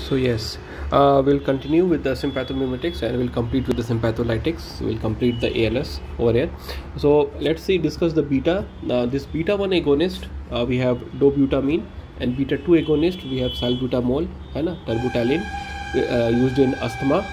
So yes, we'll continue with the sympathomimetics and we'll complete with the sympatholytics. We'll complete the ALS over here. So let's see, discuss the beta. This beta 1 agonist, we have dobutamine, and beta 2 agonist we have salbutamol, है ना, terbutaline, used in asthma.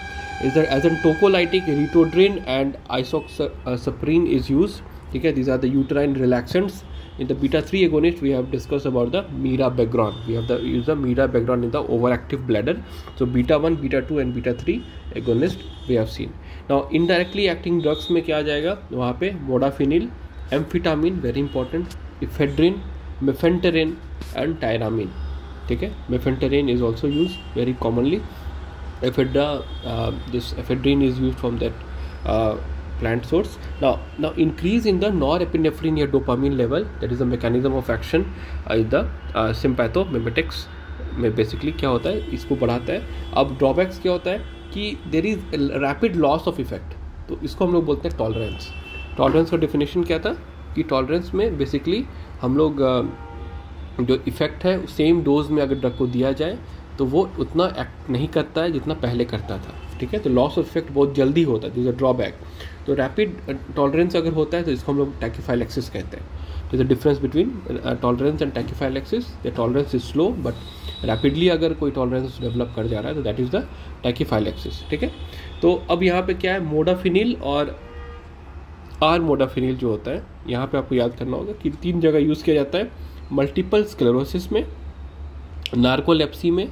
Is there as a tocolytic, ritodrine and isoxaprine is used. Okay, these are the uterine relaxants. In the beta 3 agonist, we have discussed about the mirabegron. We have used the mirabegron in the overactive bladder. So beta 1, beta 2 and beta 3 agonist we have seen. Now indirectly acting drugs में क्या आ जाएगा वहाँ पे modafinil, amphetamine very important, ephedrine, mephenterine and tyramine. ठीक है, mephenterine is also used very commonly. This ephedrine is used from that plant source. Now increase in the norepinephrine या dopamine level, that is the mechanism of action in the sympathomimetics में basically क्या होता है, इसको बढ़ाता है. अब drawbacks क्या होता है कि there is rapid loss of effect, तो इसको हम लोग बोलते हैं tolerance. Tolerance का definition क्या था कि tolerance में basically हम लोग जो इफेक्ट है सेम डोज में अगर ड्रग को दिया जाए तो वो उतना एक्ट नहीं करता है जितना पहले करता था. ठीक है, तो लॉस ऑफ इफेक्ट बहुत जल्दी होता है, दिस अ ड्रॉबैक. तो रैपिड टॉलरेंस अगर होता है तो इसको हम लोग टैकीफाइलैक्सिस कहते हैं. तो the difference between tolerance and टैकीफाइलैक्सिस, the tolerance is slow but rapidly अगर कोई टॉलरेंस डेवलप कर जा रहा है तो दैट इज़ द टैकीफाइलैक्सिस. ठीक है, तो अब यहाँ पे क्या है, मोडाफिनिल और आर मोडाफिनिल जो होता है यहाँ पे आपको याद करना होगा कि 3 जगह यूज़ किया जाता है, मल्टीपल स्क्लेरोसिस में, नार्कोलेप्सी में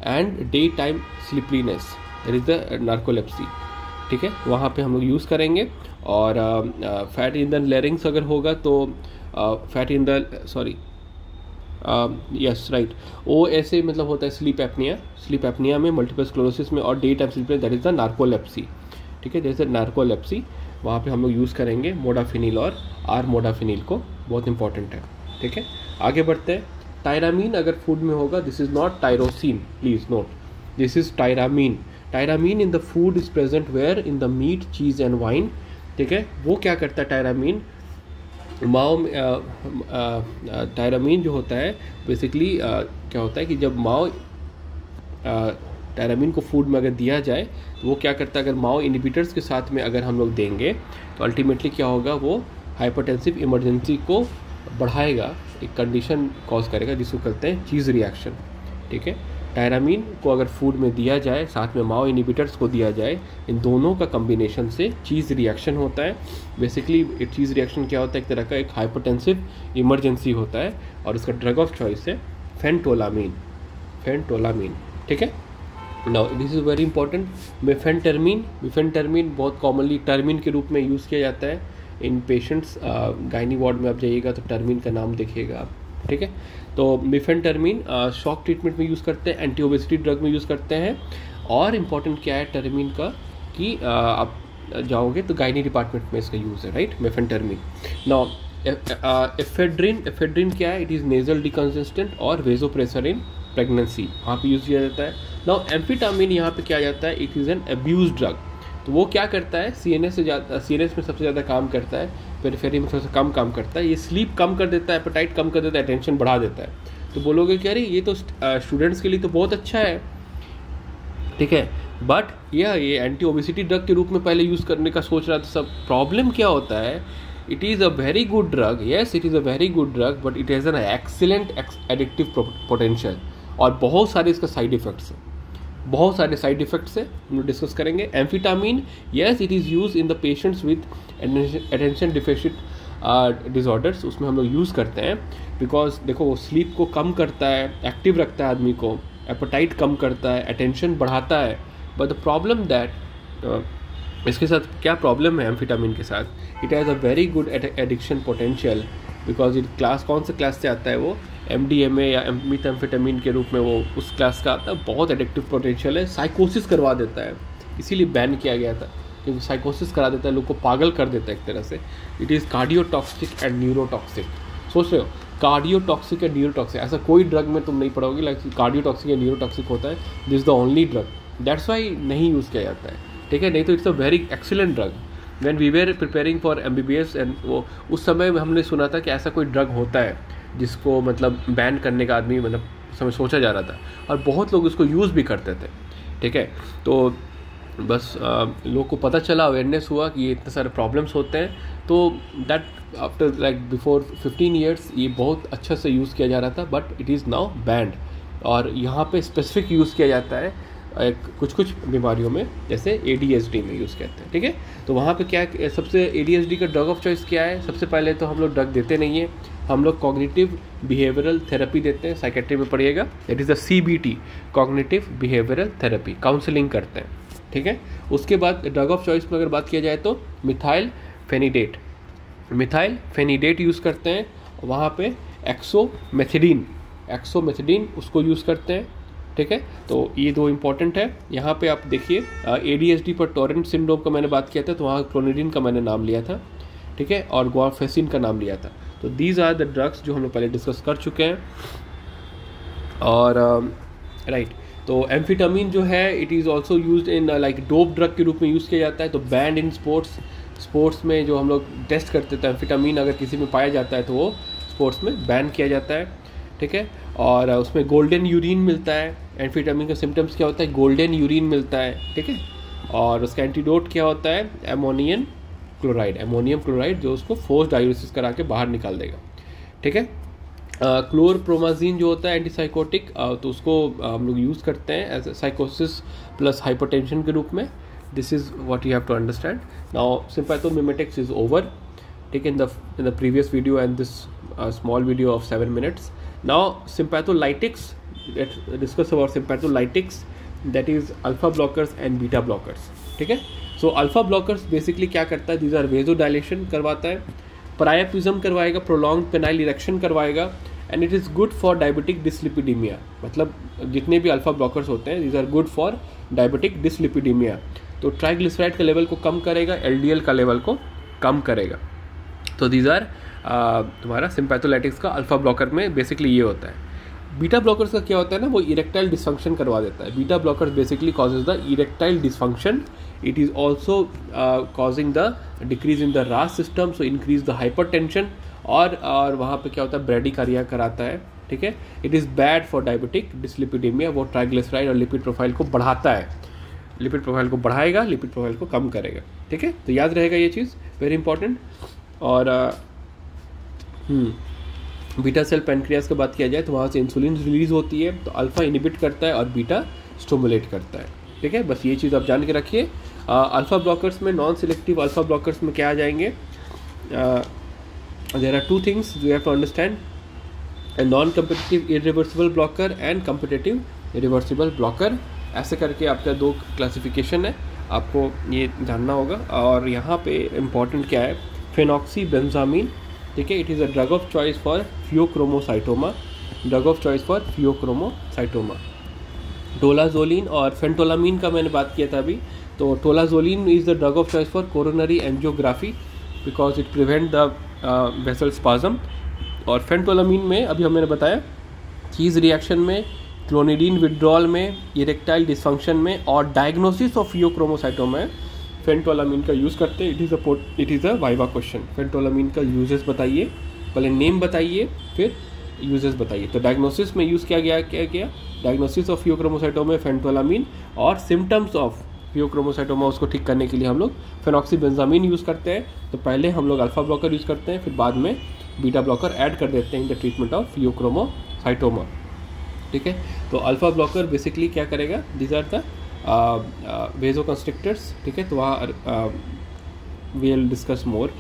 and daytime sleepiness, that is the narcolepsy. ठीक है, वहाँ पे हम लोग यूज़ करेंगे. और फैट इन द लेरिंग्स अगर होगा तो fat in the yes right, वो ऐसे मतलब होता है स्लीप एपनिया में, मल्टीपल स्क्लेरोसिस में और daytime sleepiness, that is the narcolepsy. ठीक है, जैसे नार्कोलेप्सी वहाँ पे हम लोग यूज़ करेंगे मोडाफिनिल और आर मोडाफिनिल को, बहुत इंपॉर्टेंट है. ठीक है, आगे बढ़ते हैं. टायरामीन अगर फूड में होगा, this is not tyrosine, please note, this is tyramine. Tyramine in the food is present where in the meat, cheese and wine. ठीक है, वो क्या करता है टायरामीन, टायरामीन जो होता है बेसिकली क्या होता है कि जब टायरामीन को फूड में अगर दिया जाए तो वो क्या करता है, अगर माओ इनहिबिटर्स के साथ में अगर हम लोग देंगे तो अल्टीमेटली क्या होगा, वो हाइपरटेंसिव इमरजेंसी को बढ़ाएगा, एक कंडीशन कॉज करेगा जिसको कहते हैं चीज़ रिएक्शन. ठीक है, टायरामीन को अगर फूड में दिया जाए, साथ में माओ इनहिबिटर्स को दिया जाए, इन दोनों का कम्बिनेशन से चीज़ रिएक्शन होता है. बेसिकली चीज़ रिएक्शन क्या होता है, एक तरह का एक हाइपरटेंसिव इमरजेंसी होता है और इसका ड्रग ऑफ चॉइस है फेंटोलामीन. ठीक है, now this is very important. Mephentermine बहुत कॉमनली टर्मिन के रूप में यूज़ किया जाता है इन पेशेंट्स. गायनी वार्ड में आप जाइएगा तो टर्मिन का नाम देखिएगा आप. ठीक है, तो मिफेंटरमीन शॉक ट्रीटमेंट में यूज़ करते हैं, एंटी ओबेसिटी ड्रग में यूज़ करते हैं. और इम्पॉर्टेंट क्या है टर्मिन का कि आप जाओगे तो गायनी डिपार्टमेंट में इसका यूज़ है, राइट, मिफेंटरमीन. नाउ एफेड्रिन क्या है, इट इज़ नेजल डिकंजेस्टेंट और वेजोप्रेसर इन प्रेगनेंसी, वहाँ पे यूज़ किया जाता है. नाउ एम्फीटामिन यहाँ पे क्या जाता है, it is an abuse drug. तो वो क्या करता है, सीएनएस में सबसे ज़्यादा काम करता है, पेरिफेरी में सबसे कम काम करता है. ये स्लीप कम कर देता है, एपेटाइट कम कर देता है, अटेंशन बढ़ा देता है. तो बोलोगे कि अरे ये तो स्टूडेंट्स के लिए तो बहुत अच्छा है. ठीक है, बट ये एंटी ओबेसिटी ड्रग के रूप में पहले यूज़ करने का सोच रहा था सब. प्रॉब्लम क्या होता है, it is a very good drug, yes it is a very good drug, but it has an excellent addictive potential और बहुत सारे इसका साइड इफेक्ट्स हैं. बहुत सारे साइड इफेक्ट्स है, हम लोग डिस्कस करेंगे. Amphetamine, yes it is use in the patients with attention deficit disorders, उसमें हम लोग यूज़ करते हैं बिकॉज देखो वो स्लीप को कम करता है, एक्टिव रखता है आदमी को, एपेटाइट कम करता है, अटेंशन बढ़ाता है. बट द प्रॉब्लम दैट इसके साथ क्या प्रॉब्लम है एम्फीटामिन के साथ, it has a very good addiction potential because it class कौन से क्लास से आता है, वो MDMA या मेथाम्फेटामिन के रूप में वो उस क्लास का आता है. बहुत एडिक्टिव पोटेंशियल है, साइकोसिस करवा देता है, इसीलिए बैन किया गया था क्योंकि साइकोसिस करा देता है, लोग को पागल कर देता है एक तरह से. It is cardiotoxic and neurotoxic. सोच रहे हो, कार्डियोटॉक्सिक एंड न्यूरोटॉक्सिक, ऐसा कोई ड्रग में तुम नहीं पढ़ोगे लाइक कार्डियोटॉक्सिक या न्यूरोटॉक्सिक होता है. This is the only drug, that's why नहीं यूज़ किया जाता है. ठीक है, नहीं तो it's a very excellent drug. When we were preparing for MBBS and वो उस समय हमने सुना था कि ऐसा कोई ड्रग होता है जिसको मतलब बैन करने का आदमी मतलब समय सोचा जा रहा था, और बहुत लोग इसको यूज़ भी करते थे, ठीक है। तो बस लोग को पता चला, अवेयरनेस हुआ कि ये इतने सारे प्रॉब्लम्स होते हैं, तो that after like before 15 years ये बहुत अच्छा से यूज़ किया जा रहा था, but it is now band. और यहाँ पे स्पेसिफिक यूज़ किया जाता है कुछ कुछ बीमारियों में, जैसे ADHD में यूज़ करते हैं, ठीक है। तो वहाँ पे क्या सबसे ADHD का ड्रग ऑफ चॉइस क्या है? सबसे पहले तो हम लोग ड्रग देते नहीं है, हम लोग कॉग्निटिव बिहेवियरल थेरेपी देते हैं, साइकेट्री में पढ़िएगा, that is the CBT, cognitive behavioural therapy, counselling करते हैं, ठीक है। उसके बाद ड्रग ऑफ चॉइस में अगर बात किया जाए तो मिथाइल फेनिडेट यूज़ करते हैं, वहाँ पे एक्सोमेथिडीन उसको यूज़ करते हैं, ठीक है। तो ये दो इंपॉर्टेंट है। यहाँ पे आप देखिए ADHD पर टोरेंट सिंड्रोम का मैंने बात किया था, तो वहाँ क्लोनिडीन का मैंने नाम लिया था, ठीक है, और गुआफेसिन का नाम लिया था। तो दीज आर द ड्रग्स जो हम लोग पहले डिस्कस कर चुके हैं। और राइट, तो एम्फीटामिन जो है it is also use in like dope drug के रूप में यूज़ किया जाता है। तो बैंड इन स्पोर्ट्स में जो हम लोग टेस्ट करते थे, एम्फीटामिन अगर किसी में पाया जाता है तो वो स्पोर्ट्स में बैन किया जाता है, ठीक है। और उसमें गोल्डन यूरिन मिलता है। एम्फीटामिन का सिम्टम्स क्या होता है? गोल्डन यूरिन मिलता है, ठीक है। और उसका एंटीडोट क्या होता है? अमोनियम क्लोराइड जो उसको फोर्स डायलिसिस करा के बाहर निकाल देगा, ठीक है। क्लोरप्रोमाजीन जो होता है एंटीसाइकोटिक, तो उसको हम लोग यूज़ करते हैं एज साइकोसिस प्लस हाइपरटेंशन के रूप में। This is what you have to understand. Now sympathomimetics is over, ठीक है, in the previous video and this small video of 7 minutes. Now sympatholytics, let's discuss about sympatholytics, that is alpha blockers and beta blockers, ठीक है। So alpha blockers basically क्या करता है? These are vasodilation करवाता है, priapism करवाएगा, prolonged penile erection करवाएगा, and it is good for diabetic dyslipidemia। मतलब जितने भी अल्फा ब्लॉकर्स होते हैं these are good for diabetic dyslipidemia। तो ट्राइग्लिसराइड का लेवल को कम करेगा, LDL का लेवल को कम करेगा। तो दीज आर तुम्हारा सिम्पैथोलाइटिक्स का अल्फा ब्लॉकर में बेसिकली ये होता है। बीटा ब्लॉकर्स का क्या होता है ना, वो इरेक्टाइल डिसफंक्शन करवा देता है। Beta blockers basically causes the erectile dysfunction. It is also causing the decrease in the RAS system, so increase the hypertension, और वहाँ पे क्या होता है? ब्रेडिकार्डिया कराता है, ठीक है। It is bad for diabetic dyslipidaemia, वो ट्राइग्लिसराइड और लिपिड प्रोफाइल को बढ़ाता है, लिपिड प्रोफाइल को बढ़ाएगा, लिपिड प्रोफाइल को कम करेगा, ठीक है। तो याद रहेगा ये चीज़, वेरी इंपॉर्टेंट। और बीटा सेल पेनक्रियास की बात किया जाए तो वहाँ से इंसुलिन रिलीज होती है, तो अल्फा इनिबिट करता है और बीटा स्टिमुलेट करता है, ठीक है। बस ये चीज़ आप जान के रखिए। अल्फा ब्लॉकर्स में, नॉन सिलेक्टिव अल्फा ब्लॉकर्स में क्या आ जाएंगे? There are two things you have to understand, a non competitive irreversible blocker and competitive reversible blocker. ऐसे करके आपका दो क्लासिफिकेशन है, आपको ये जानना होगा। और यहाँ पे इम्पॉर्टेंट क्या है? फेनॉक्सीबेंजामीन, ठीक है, it is a drug of choice for phaeochromocytoma, drug of choice for phaeochromocytoma. Tolazoline और फेंटोलामीन का मैंने बात किया था अभी। तो tolazoline is the drug of choice for coronary angiography because it prevent the vessel spasm. और फेंटोलामीन में अभी हमने बताया चीज़ रिएक्शन में, क्लोनिडीन विड्रॉल में, इरेक्टाइल डिसफंक्शन में और डायग्नोसिस ऑफ फियोक्रोमोसाइटोमा में फेंटोलामीन का यूज़ करते हैं। It is a viva question. फेंटोलामीन का यूजेस बताइए, पहले नेम बताइए फिर यूजेस बताइए। तो डायग्नोसिस में यूज़ किया गया डायग्नोसिस ऑफ फियोक्रोमोसाइटोमा में फेंटोलामीन, और सिम्टम्स ऑफ फियोक्रोमोसाइटोमा उसको ठीक करने के लिए हम लोग फेनॉक्सीबेंजामीन यूज़ करते हैं। तो पहले हम लोग अल्फा ब्लॉकर यूज़ करते हैं, फिर बाद में बीटा ब्लॉकर ऐड कर देते हैं in the treatment of pheochromocytoma, ठीक है। तो अल्फा ब्लॉकर बेसिकली क्या करेगा? दीज आर द वेजोकंस्ट्रिक्टर्स, ठीक है। तो वहाँ we will discuss more,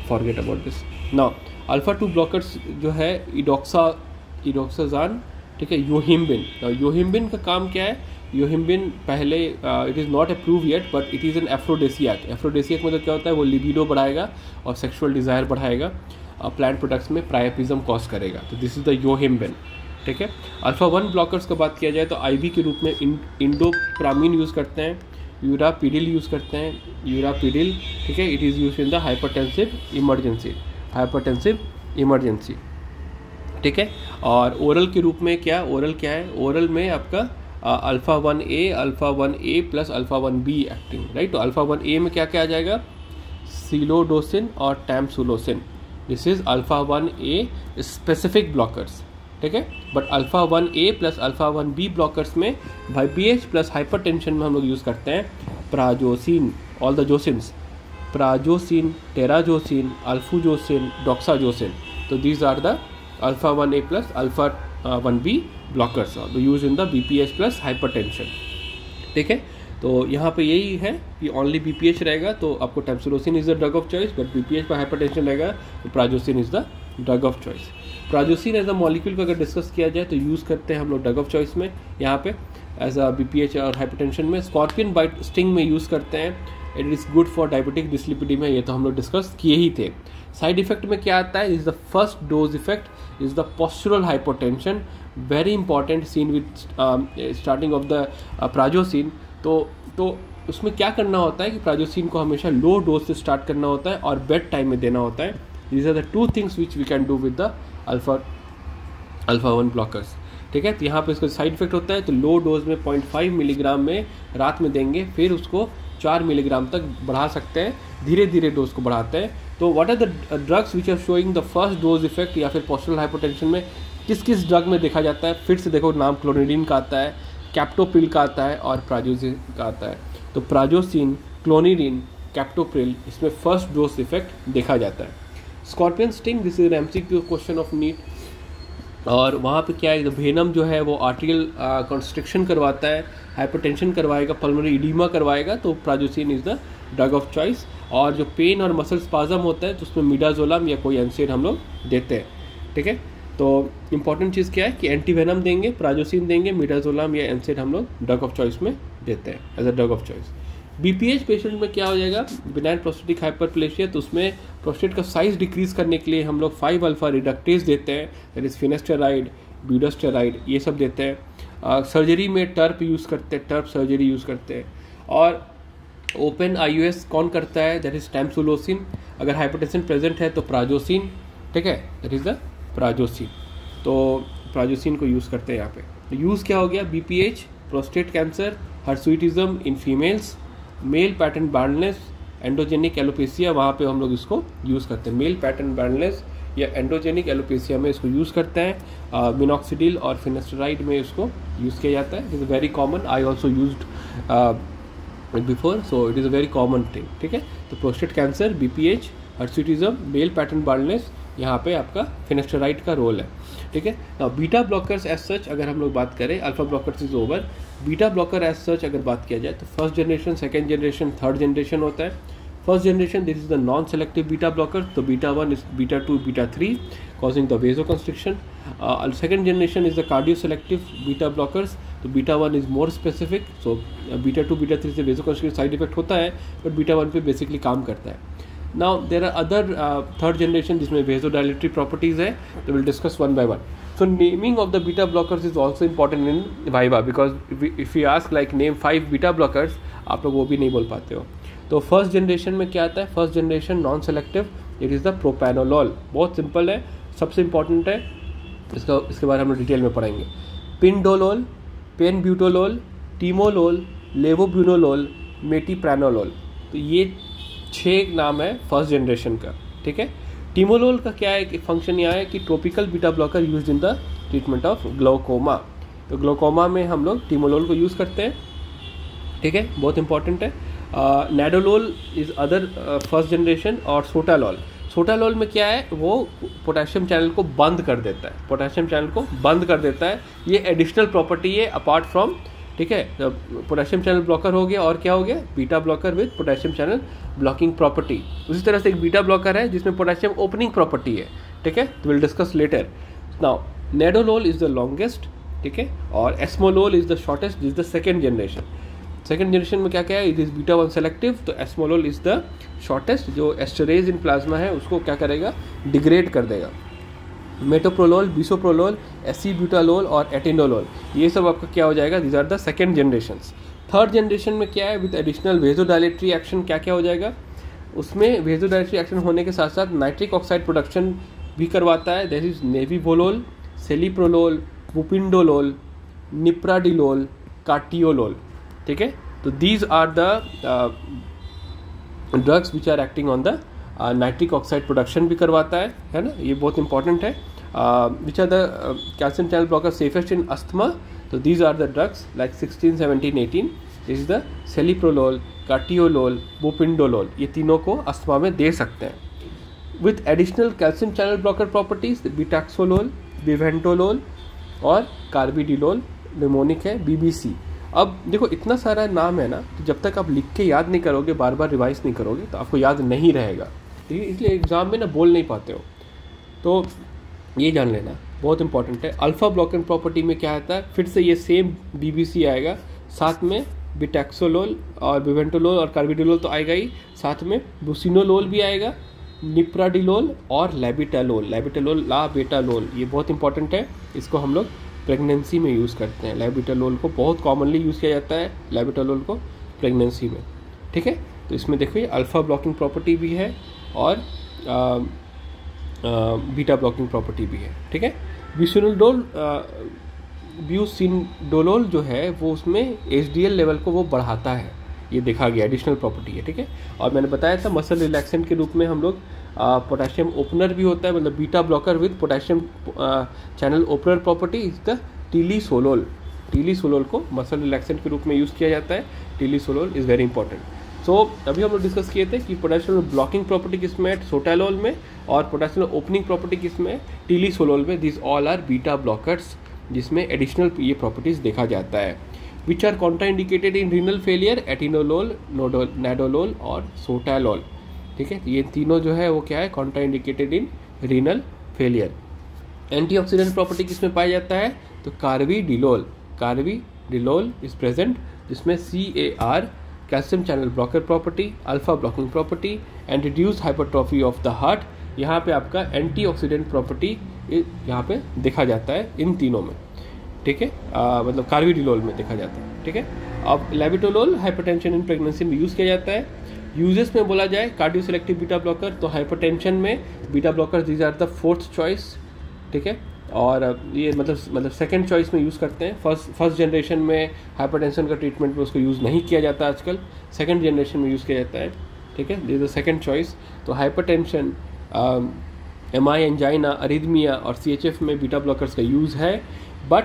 forget about this now. Alpha 2 blockers जो है इडोक्साजान, ठीक है, योहिम्बिन का काम क्या है? योहिम्बिन पहले it is not approve yet but it is an aphrodisiac. Aphrodisiac मतलब क्या होता है? वो लिबिडो बढ़ाएगा और सेक्सुअल डिज़ायर बढ़ाएगा, प्लांट प्रोडक्ट्स में प्रायपिज्म कॉज करेगा। तो दिस इज़ द योहिम्बिन, ठीक है। अल्फा 1 ब्लॉकर्स का बात किया जाए तो आईवी के रूप में इंडोप्रामिन यूज़ करते हैं, यूरापिडिल यूज़ करते हैं, यूरापिडिल, ठीक है। It is use in the hypertensive emergency, ठीक है। और ओरल के रूप में क्या है? ओरल में आपका alpha 1A plus alpha 1B acting, right. तो अल्फा 1A में क्या क्या आ जाएगा? सिलोडोसिन और tamsulosin. This is alpha 1A specific blockers, ठीक है। But alpha 1A plus alpha 1B blockers में BPH प्लस हाइपरटेंशन में हम लोग यूज़ करते हैं prazosin, all the zosins, prazosin, terazosin, alfuzosin, doxazosin. तो these are the alpha 1A plus alpha 1B blockers use in the BPH plus hypertension, ठीक है। तो यहाँ पे यही है कि ओनली BPH रहेगा तो आपको tamsulosin is the drug of choice, but BPH पर हाइपरटेंशन रहेगा तो prazosin is the drug of choice. Prazosin as a molecule को अगर डिस्कस किया जाए तो यूज़ करते हैं हम लोग ड्रग ऑफ चॉइस में, यहाँ पे एज अ BPH और हाइपरटेंशन में। स्कॉर्पियन बाइट स्टिंग में यूज़ करते हैं, it is good for diabetic dyslipidaemia, ये तो हम लोग डिस्कस किए ही थे। साइड इफेक्ट में क्या आता है, is the first dose effect is the postural hypotension, very important seen with starting of the prazosin. तो उसमें क्या करना होता है कि प्राजोसिन को हमेशा लो डोज से स्टार्ट करना होता है और बेड टाइम में देना होता है। These are the two things which we can do with the alpha 1 blockers, ठीक है। तो यहाँ पे इसका साइड इफेक्ट होता है तो लो डोज में 0.5 मिलीग्राम में रात में देंगे, फिर उसको 4 मिलीग्राम तक बढ़ा सकते हैं, धीरे धीरे डोज को बढ़ाते हैं। तो what are the drugs which are showing the first dose effect, या फिर पोस्चुरल हाइपोटेंशन में किस किस ड्रग में देखा जाता है, फिर से देखो नाम क्लोनिडीन का आता है, कैप्टोप्रिल का आता है और प्राजोसिन का आता है। तो प्राजोसिन, क्लोनिडीन, कैप्टोप्रिल, इसमें फर्स्ट डोज इफेक्ट देखा जाता है। Scorpion sting, this is an MCQ question of NEET, और वहाँ पे क्या है, वेनम जो है वो आर्टियल कंस्ट्रिक्शन करवाता है, हाइपरटेंशन करवाएगा, पल्मोनरी इडीमा करवाएगा, तो prazosin is the drug of choice. और जो पेन और मसल स्पाज्म होता है तो उसमें मिडाजोलम या कोई एनसेड हम लोग देते हैं, ठीक है। तो इंपॉर्टेंट चीज़ क्या है कि एंटी वेनम देंगे, प्राजोसिन देंगे, मिडाजोलम या एनसेड हम लोग ड्रग ऑफ चॉइस में देते हैं as a drug of choice. BPH patient में क्या हो जाएगा, बिनाइन प्रोस्टेटिक हाइपरप्लेशिया, तो उसमें प्रोस्टेट का साइज डिक्रीज करने के लिए हम लोग 5 अल्फा रिडक्टेज देते हैं, दैट इज फिनेस्टेराइड, ब्यूडास्टेराइड, ये सब देते हैं। सर्जरी में टर्प यूज़ करते हैं, टर्प सर्जरी यूज़ करते हैं। और ओपन IUS कौन करता है, दैट इज टैम्सुलोसिन। अगर हाइपरटेंशन प्रेजेंट है तो प्राजोसिन, ठीक है, दैट इज द प्राजोसिन। तो प्राजोसिन को यूज़ करते हैं यहाँ पे। तो यूज़ क्या हो गया, BPH, prostate cancer, hirsutism in females, male pattern baldness, androgenic alopecia, वहाँ पे हम लोग इसको यूज़ करते हैं। मेल पैटर्न बैंडनेस या एंडोजेनिक एलोपेसिया में इसको यूज़ करते हैं। मिनॉक्सिडिल और फिनेस्टेराइड में इसको यूज़ किया जाता है। It is very common, I also used before, so it is a very common thing, ठीक है। तो prostate cancer, BPH, hirsutism, male pattern baldness, यहाँ पे आपका फिनेस्टेराइड का रोल है, ठीक है। Now beta blockers as such अगर हम लोग बात करें, alpha blockers is over, beta blocker as such अगर बात किया जाए तो first generation, second generation, third generation होता है। First generation, this is the non selective beta blocker, तो beta 1 is beta 2, beta 3 causing the vasoconstriction. Second generation is the cardio-selective beta blockers. तो beta 1 is more specific, so beta 2, beta 3 से vasoconstriction side effect होता है, but beta 1 पे basically काम करता है। Now there are other third generation जिसमें vasodilatory properties है, तो will discuss one by one. So naming of the beta blockers is also important in viva, because if you ask like name 5 beta blockers, आप लोग वो भी नहीं बोल पाते हो। तो फर्स्ट जनरेशन में क्या आता है, first generation non selective, it is the propranolol, बहुत सिंपल है, सबसे इंपॉर्टेंट है, इसके बारे में हम लोग डिटेल में पढ़ेंगे। पिंडोलोल, पेनब्यूटोलोल, टीमोलोल, लेवोब्यूनोलोल, मेटीप्रानोलोल, तो ये 6 नाम है फर्स्ट जनरेशन का, ठीक है। टीमोलोल का क्या है, एक फंक्शन यहाँ है कि tropical beta blocker use in the treatment of glaucoma, तो ग्लोकोमा में हम लोग टीमोलोल को यूज़ करते हैं, ठीक है, बहुत इंपॉर्टेंट है। नैडोलोल इज अदर फर्स्ट जनरेशन, और सोटालोल, सोटालोल में क्या है, वो पोटेशियम चैनल को बंद कर देता है, पोटेशियम चैनल को बंद कर देता है, ये एडिशनल प्रॉपर्टी है अपार्ट फ्रॉम, ठीक है। पोटेशियम चैनल ब्लॉकर हो गया, और क्या हो गया, beta blocker with potassium channel blocking property. उसी तरह से एक बीटा ब्लॉकर है जिसमें पोटेशियम ओपनिंग प्रॉपर्टी है, ठीक है, तो will discuss later. Now नेडोलोल is the longest, ठीक है, और esmolol is the shortest, is the second generation. Second generation में क्या क्या है, इट इज़ बीटा 1 सेलेक्टिव, तो एस्मोलोल इज द शॉर्टेस्ट, जो एस्टरेज इन प्लाज्मा है उसको क्या करेगा, डिग्रेड कर देगा। मेटोप्रोलोल, बिसोप्रोलोल, एसीब्यूटालोल और एटेनोलोल, ये सब आपका क्या हो जाएगा, these are the second generations. Third generation में क्या है, विद एडिशनल वेजोडाइलेटरी एक्शन क्या क्या हो जाएगा, उसमें वेजोडाइलेटरी एक्शन होने के साथ साथ नाइट्रिक ऑक्साइड प्रोडक्शन भी करवाता है, दैट इज नेविवोलोल, सेलिप्रोलोल, पुपिंडोलोल, निप्राडिलोल, कार्टियोलोल, ठीक है। तो these are the drugs which are acting on the nitric oxide production भी करवाता है ना, ये बहुत इंपॉर्टेंट है। Which are the calcium channel blocker safest in asthma, तो these are the drugs like 16, 17, 18 is the celiprolol, carteolol, bupindolol, ये तीनों को अस्थमा में दे सकते हैं। With additional calcium channel blocker properties betaxolol, bevantolol और कार्बिडिलोल, निमोनिक है BBC। अब देखो इतना सारा नाम है ना, तो जब तक आप लिख के याद नहीं करोगे, बार बार रिवाइज नहीं करोगे, तो आपको याद नहीं रहेगा, ठीक है। इसलिए एग्जाम में ना बोल नहीं पाते हो, तो ये जान लेना बहुत इंपॉर्टेंट है। अल्फा ब्लॉकिंग प्रॉपर्टी में क्या आता है, फिर से ये सेम BBC आएगा, साथ में बिटैक्सोलोल और बिवेंटोलोल और कार्बिडिलोल तो आएगा ही, साथ में बुसिनोलोल भी आएगा, निप्राडिलोल और लेबिटालोल, लाबेटालोल, ये बहुत इंपॉर्टेंट है। इसको हम लोग प्रेगनेंसी में यूज़ करते हैं। लेबिटालोल को बहुत कॉमनली यूज़ किया जाता है, लेबिटालोल को प्रेगनेंसी में, ठीक है। तो इसमें देखो ये अल्फ़ा ब्लॉकिंग प्रॉपर्टी भी है और बीटा ब्लॉकिंग प्रॉपर्टी भी है, ठीक है। ब्यूसिनडोलोल जो है वो उसमें HDL लेवल को वो बढ़ाता है, ये देखा गया, एडिशनल प्रॉपर्टी है, ठीक है। और मैंने बताया था मसल रिलैक्सेंट के रूप में हम लोग पोटेशियम ओपनर भी होता है, मतलब beta blocker with potassium channel opener property is the tilisolol. Tilisolol को मसल रिलैक्सेंट के रूप में यूज़ किया जाता है। टीलीसोलोल इज़ वेरी इंपॉर्टेंट। सो अभी हम लोग डिस्कस किए थे कि पोटेशियम ब्लॉकिंग प्रॉपर्टी किसमें है, सोटालोल में, और पोटेशियम ओपनिंग प्रॉपर्टी किसमें है, टीलीसोलोल में। This all are beta blockers, जिसमें एडिशनल ये प्रॉपर्टीज़ देखा जाता है। Which are contraindicated in renal failure, atenolol, nadolol और सोटालोल, ठीक है। ये तीनों जो है वो क्या है, contraindicated in renal failure. Antioxidant property किसमें पाया जाता है, तो कार्बिडिलोल इज प्रेजेंट, जिसमें CAR calcium channel blocker property, alpha blocking property and reduce hypertrophy of the heart, यहाँ पे आपका एंटीऑक्सीडेंट प्रॉपर्टी यहाँ पे देखा जाता है इन तीनों में, ठीक है। मतलब कार्बिडिलोल में देखा जाता है, ठीक है। अब लेबिटोलोल हाइपरटेंशन इन प्रेगनेंसी में यूज़ किया जाता है। यूजेस में बोला जाए कार्डियो सेलेक्टिव बीटा ब्लॉकर, तो हाइपरटेंशन में beta blocker these are the 4th choice, ठीक है। और ये मतलब सेकंड चॉइस में यूज़ करते हैं। फर्स्ट जनरेशन में हाइपरटेंशन का ट्रीटमेंट में उसको यूज़ नहीं किया जाता आजकल, सेकंड जनरेशन में यूज़ किया जाता है, ठीक है। This is the second choice. तो हाइपरटेंशन, MI, एंजाइना, अरिथमिया और CHF में बीटा ब्लॉकर्स का यूज़ है। बट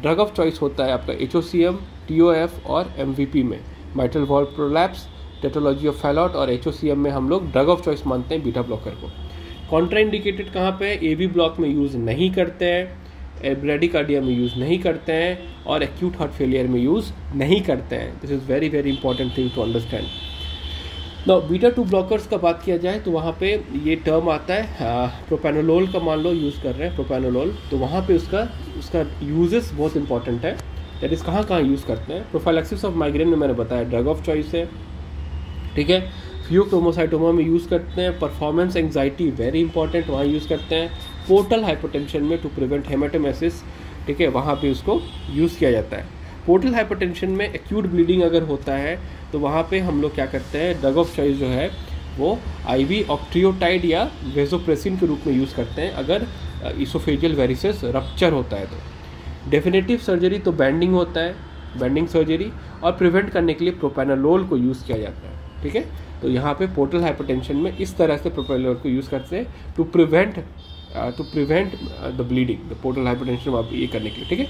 ड्रग ऑफ चॉइस होता है आपका HOCM, TOF और MVP में। Mitral valve prolapse, tetralogy of Fallot और HOCM में हम लोग ड्रग ऑफ चॉइस मानते हैं बीटा ब्लॉकर को। कॉन्ट्राइंडिकेटेड कहाँ पे, AV ब्लॉक में यूज़ नहीं करते हैं, ब्रेडिकार्डिया में यूज़ नहीं करते हैं और एक्यूट हार्ट फेलियर में यूज़ नहीं करते हैं। This is very very important thing to understand. Now beta 2 blockers का बात किया जाए तो वहाँ पे ये टर्म आता है, प्रोपेनोलोल का मान लो यूज़ कर रहे हैं, प्रोपेनोलोल, तो वहाँ पे उसका यूजेस बहुत इंपॉर्टेंट है। दैट इज़ कहाँ यूज़ करते हैं, प्रोफाइलैक्सिस ऑफ माइग्रेन में मैंने बताया ड्रग ऑफ चॉइस है, ठीक है। फियोक्रोमोसाइटोमा में यूज़ करते हैं, परफॉर्मेंस एंग्जाइटी वेरी इंपॉर्टेंट, वहाँ यूज़ करते हैं। पोर्टल हाइपरटेंशन में टू प्रिवेंट हेमाटोमेसिस, ठीक है, वहाँ पे उसको यूज़ किया जाता है। पोर्टल हाइपरटेंशन में एक्यूट ब्लीडिंग अगर होता है तो वहाँ पे हम लोग क्या करते हैं, ड्रग ऑफ चॉइस जो है वो IV ऑक्ट्रियोटाइड या वेजोप्रेसिन के रूप में यूज़ करते हैं अगर इसोफेजियल वेरिसेस रप्चर होता है तो। डेफिनेटिव सर्जरी तो बैंडिंग होता है, बैंडिंग सर्जरी, और प्रिवेंट करने के लिए प्रोपेनोलोल को यूज़ किया जाता है, ठीक है। तो यहाँ पे पोर्टल हाइपरटेंशन में इस तरह से प्रोपेनोलोल को यूज़ करते हैं to prevent the bleeding, the portal hypertension आप ये करने के लिए, ठीक है।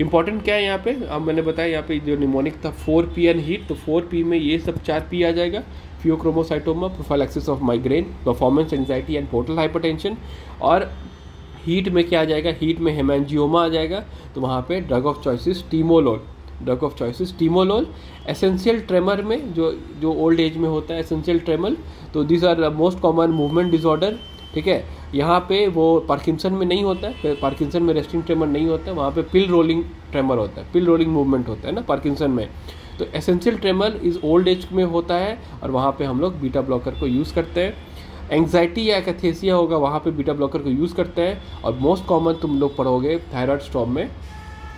इंपॉर्टेंट क्या है यहाँ पे, अब मैंने बताया यहाँ पे जो निमोनिक था 4P एंड हीट, तो 4P में ये सब 4P आ जाएगा, pheochromocytoma, prophylaxis of migraine, performance anxiety and portal hypertension. और हीट में क्या आ जाएगा, हीट में हेमेंजियोमा आ जाएगा, तो वहाँ पे drug of choice is timolol. Essential tremor में जो ओल्ड एज में होता है एसेंशियल ट्रेमर, तो this are most common movement disorder, ठीक है। यहाँ पे वो पार्किंसन में नहीं होता है, पार्किंसन में रेस्टिंग ट्रेमर नहीं होता है, वहाँ पे पिल रोलिंग ट्रेमर होता है, पिल रोलिंग मूवमेंट होता है ना पार्किंसन में। तो essential tremor is old age में होता है और वहाँ पे हम लोग बीटा ब्लॉकर को यूज़ करते हैं। एंग्जाइटी या कैथेसिया होगा, वहाँ पे बीटा ब्लॉकर को यूज़ करते हैं। और मोस्ट कॉमन तुम लोग पढ़ोगे थायराइड स्टॉर्म में,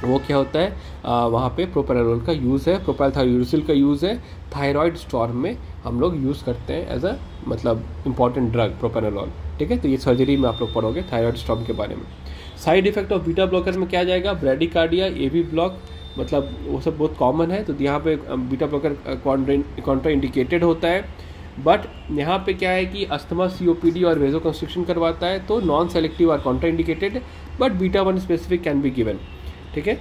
वो क्या होता है, वहाँ पे प्रोपेनोलोल का यूज़ है, प्रोपाइलथायोरेसिल का यूज़ है। थायराइड स्टॉर्म में हम लोग यूज़ करते हैं एज अ मतलब इंपॉर्टेंट ड्रग प्रोपेनोलोल, ठीक है। तो ये सर्जरी में आप लोग पढ़ोगे थायराइड स्टॉर्म के बारे में। Side effect of beta blocker में क्या आ जाएगा, ब्रेडिकार्डिया, AV ब्लॉक, मतलब वो सब बहुत कॉमन है। तो यहाँ पे बीटा ब्लॉकर कॉन्ट्राइंडिकेटेड होता है। बट यहाँ पे क्या है कि अस्थमा, COPD और वेजोकंस्ट्रिक्शन करवाता है, तो नॉन सेलेक्टिव और contraindicated, but beta 1 specific can be given, ठीक है।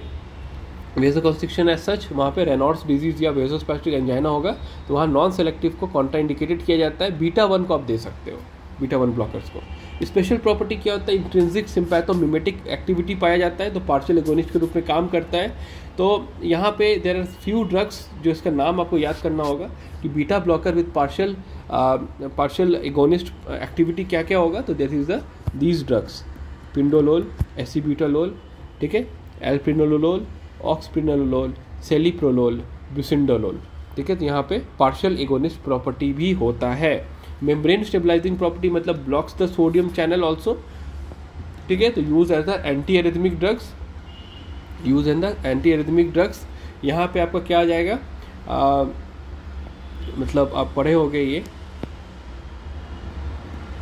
वेजोकंस्ट्रिक्शन एज सच, वहाँ पे रेनॉल्ड्स डिजीज या वेजोस्पैस्टिक एंजाइना होगा, तो वहाँ नॉन सेलेक्टिव को कॉन्ट्राइंडिकेटेड किया जाता है, बीटा 1 को आप दे सकते हो, बीटा 1 ब्लॉकर्स को। स्पेशल प्रॉपर्टी क्या होता है, इंट्रिंसिक सिम्पैथोमिमेटिक एक्टिविटी पाया जाता है, तो पार्शियल एगोनिस्ट के रूप में काम करता है। तो यहाँ पे देयर आर फ्यू ड्रग्स जो इसका नाम आपको याद करना होगा कि beta blocker with partial agonist activity क्या क्या होगा, तो this is these drugs, pindolol, acebutolol, ठीक है, एल्प्रिनोलोल, ऑक्सप्रिनोलोल, सेलिप्रोलोल, ब्यूसिंडोलोल, ठीक है। तो यहाँ पे पार्शियल एगोनिस्ट प्रॉपर्टी भी होता है। मेम्ब्रेन स्टेबलाइजिंग प्रॉपर्टी मतलब blocks the sodium channel also, ठीक है। तो use as the anti arrhythmic drugs, use in the anti arrhythmic drugs. यहाँ पे आपका क्या आ जाएगा, मतलब आप पढ़े होंगे ये,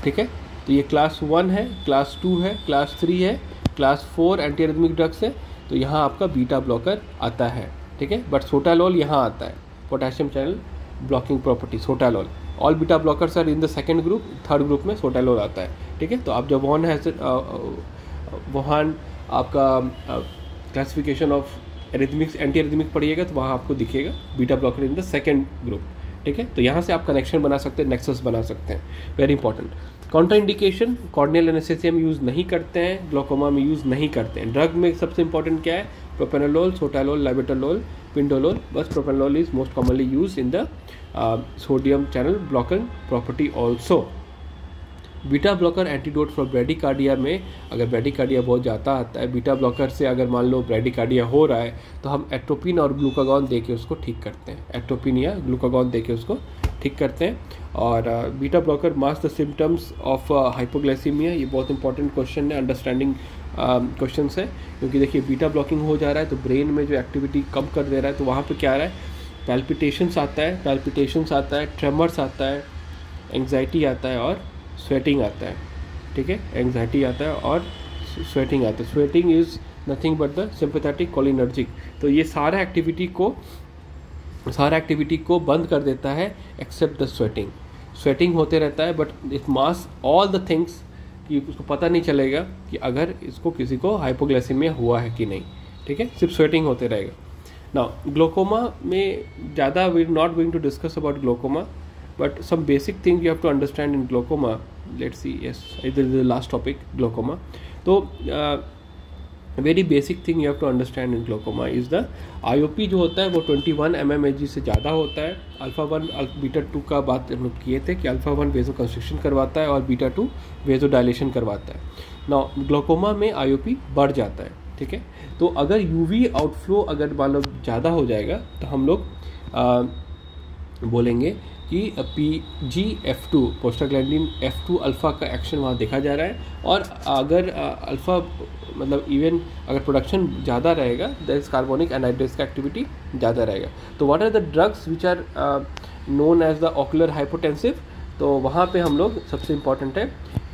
ठीक है। तो ये क्लास 1 है, क्लास 2 है, क्लास 3 है, क्लास 4 एंटी एरिथमिक ड्रग्स है। तो यहाँ आपका बीटा ब्लॉकर आता है, ठीक है। बट सोटालोल यहाँ आता है, potassium channel blocking property, sotalol. All beta blockers are in the second group, third group में सोटालोल आता है, ठीक है। तो आप जब वहाँ आपका classification of arrhythmics, anti arrhythmic पढ़िएगा तो वहाँ आपको दिखेगा beta blocker in the second group, ठीक है। तो यहाँ से आप कनेक्शन बना सकते हैं, नेक्सस बना सकते हैं, very important. Contraindication, corneal anaesthesia में यूज़ नहीं करते हैं, ग्लोकोमा में यूज़ नहीं करते हैं। ड्रग में सबसे इंपॉर्टेंट क्या है, प्रोपेनोलोल, सोटालोल, लाइबेटालोल, पिंडोलोल, बस propranolol is most commonly use in the sodium channel blocking property also. Beta blocker antidote for bradycardia में, अगर ब्रेडिकार्डिया बहुत ज़्यादा आता है, बीटा ब्लॉकर से अगर मान लो ब्रेडिकार्डिया हो रहा है, तो हम एट्रोपिन और ग्लूकागॉन दे के उसको ठीक करते हैं, एट्रोपिन या ग्लूकागॉन दे के उसको ठीक करते हैं। और beta blocker mask the symptoms of hypoglycaemia, ये बहुत इंपॉर्टेंट क्वेश्चन है, अंडरस्टैंडिंग क्वेश्चन है, क्योंकि देखिए बीटा ब्लॉकिंग हो जा रहा है तो ब्रेन में जो एक्टिविटी कम कर दे रहा है, तो वहाँ पे क्या आ रहा है, पैल्पिटेशंस आता है, ट्रेमर्स आता है, एंग्जाइटी आता है और स्वेटिंग आता है, ठीक है। एंग्जाइटी आता है और स्वेटिंग आता है। Sweating is nothing but the sympathetic cholinergic. तो ये सारा एक्टिविटी को बंद कर देता है एक्सेप्ट द स्वेटिंग होते रहता है, but it mask all the things कि उसको पता नहीं चलेगा कि अगर इसको किसी को हाइपोग्लाइसीमिया हुआ है कि नहीं, ठीक है, सिर्फ स्वेटिंग होते रहेगा। नाउ ग्लोकोमा में ज़्यादा we are not going to discuss about glaucoma, but some basic things you have to understand in glaucoma. Let's see, yes, this is the last topic, glaucoma. So very basic thing you have to understand in glaucoma is the IOP जो होता है वो 21 mmHg से ज़्यादा होता है। Alpha 1 beta 2 का बात हम लोग किए थे कि अल्फा 1 वेजो कंस्ट्रिक्शन करवाता है और बीटा 2 वेजो डायलेशन करवाता है। नाउ ग्लोकोमा में IOP बढ़ जाता है, ठीक है। तो अगर UV आउटफ्लो अगर मान लो ज़्यादा हो जाएगा तो हम लोग बोलेंगे कि PGF2 प्रोस्टाग्लैंडिन F2 अल्फ़ा का एक्शन वहाँ देखा जा रहा है, और अगर अल्फ़ा मतलब इवन अगर प्रोडक्शन ज़्यादा रहेगा, दैट कार्बोनिक एनहाइड्रेस का एक्टिविटी ज़्यादा रहेगा। तो what are the drugs which are known as the ocular hypotensive, तो वहाँ पे हम लोग सबसे इंपॉर्टेंट है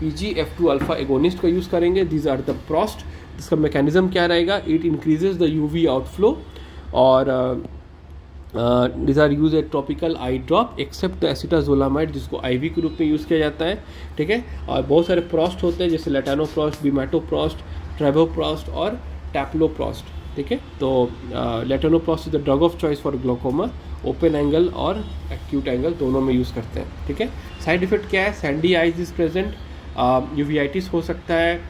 PGF2 अल्फ़ा एगोनिस्ट का यूज़ करेंगे। दीज आर द प्रोस्ट, इसका मैकेनिज्म क्या रहेगा, it increases the UV outflow, और these are used as topical eye drop except the acetazolamide जिसको IV के रूप में यूज़ किया जाता है, ठीक है। और बहुत सारे प्रोस्ट होते हैं जैसे लेटानोप्रोस्ट, बीमेटोप्रोस्ट, ट्रेवोप्रोस्ट और टैप्लोप्रोस्ट, ठीक है। तो latanoprost is the drug of choice for glaucoma, open angle और एक्यूट एंगल दोनों में यूज़ करते हैं, ठीक है। साइड इफेक्ट क्या है, sandy eyes is present, uveitis हो सकता है,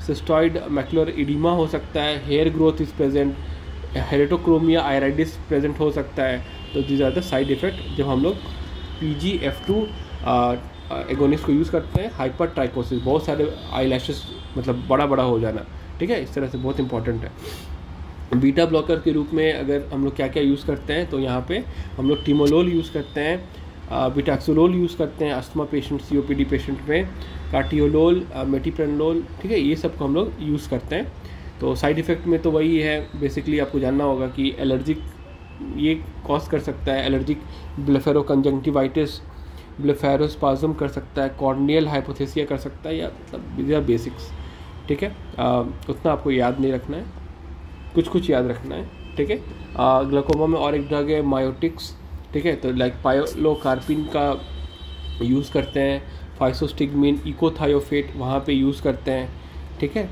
सिस्टॉइड मैकुलर इडीमा हो सकता है, हेयर ग्रोथ इज प्रेजेंट, हेरेटोक्रोमिया आयराइडिस प्रेजेंट हो सकता है। तो these are the side effect जब हम लोग PGF2 एगोनिस्ट को यूज़ करते हैं। हाइपर ट्राइकोसिस, बहुत सारे आई लैशेस मतलब बड़ा हो जाना, ठीक है, इस तरह से बहुत इंपॉर्टेंट है। बीटा ब्लॉकर के रूप में अगर हम लोग क्या क्या यूज़ करते हैं, तो यहाँ पे हम लोग टिमोलोल यूज़ करते हैं, बिटाक्सोलोल यूज़ करते हैं अस्थमा पेशेंट, COPD पेशेंट में, कार्टियोलोल, मेटिप्रेनोल, ठीक है, ये सब को हम लोग यूज़ करते हैं। तो साइड इफ़ेक्ट में तो वही है, बेसिकली आपको जानना होगा कि एलर्जिक ये कॉज कर सकता है, एलर्जिक ब्लेफेरोकंजंक्टिवाइटिस, ब्लेफेरोस्पाज्म कर सकता है, कॉर्नियल हाइपोथेसिया कर सकता है, या मतलब या बेसिक्स, ठीक है। उतना आपको याद नहीं रखना है, कुछ याद रखना है, ठीक है। ग्लोकोमा में और एक ड्रग है मायोटिक्स, ठीक है। तो लाइक पायोलोकार्पिन का यूज़ करते हैं, फाइसोस्टिगमिन, इकोथायोफेट वहाँ पे यूज़ करते हैं, ठीक है।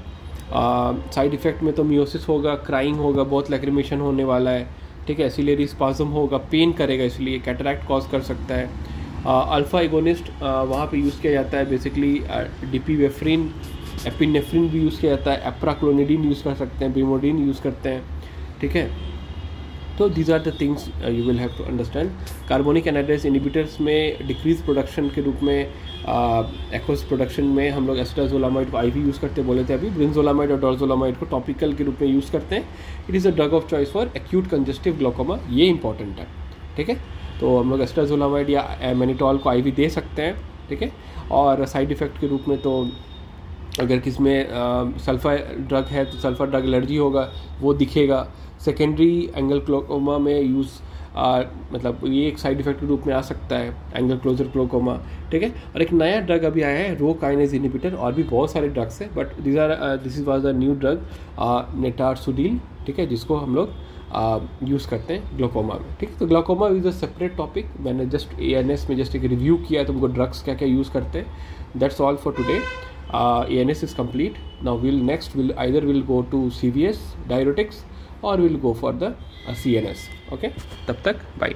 साइड इफ़ेक्ट में तो मियोसिस होगा, क्राइंग होगा, बहुत लैक्रिमेशन होने वाला है, ठीक है, सिलेरी स्पाज्म होगा, पेन करेगा, इसलिए कैटरैक्ट कॉज कर सकता है। अल्फ़ा एगोनिस्ट वहाँ पे यूज़ किया जाता है बेसिकली, डिपीवेफ्रिन, एपिनेफ्रिन भी यूज़ किया जाता है, एप्राक्लोनिडीन यूज़ कर सकते हैं, बेमोडिन यूज़ करते हैं, ठीक है। तो these are the things you will have to understand. Carbonic anhydrase inhibitors में डिक्रीज प्रोडक्शन के रूप में एक्वस प्रोडक्शन में हम लोग एसिटाजोलामाइड को आईवी यूज़ करते बोले थे अभी, ब्रिंजोलामाइड और डोरजोलामाइड को टॉपिकल के रूप में यूज़ करते हैं। It is a drug of choice for acute congestive glaucoma, ये इंपॉर्टेंट है, ठीक है। तो हम लोग एसिटाजोलामाइड या मैनिटॉल को आईवी दे सकते हैं, ठीक है। और साइड इफ़ेक्ट के रूप में तो अगर किसमें सल्फर ड्रग है तो सल्फर ड्रग एलर्जी होगा, वो दिखेगा। सेकेंडरी एंगल ग्लोकोमा में यूज़ मतलब ये एक साइड इफेक्ट के रूप में आ सकता है, एंगल क्लोजर ग्लोकोमा, ठीक है। और एक नया ड्रग अभी आया है, रो काइनेज इनिबिटर, और भी बहुत सारे ड्रग्स हैं, but this was the new drug netarsudil, ठीक है, जिसको हम लोग यूज़ करते हैं ग्लोकोमा में, ठीक है। तो glaucoma is a separate topic, मैंने जस्ट ANS में जस्ट एक रिव्यू किया है तुमको ड्रग्स क्या क्या यूज़ करते हैं। That's all for today. ANS is complete. Now we'll go to CVS diuretics or we'll go for the CNS. Okay, तब तक bye.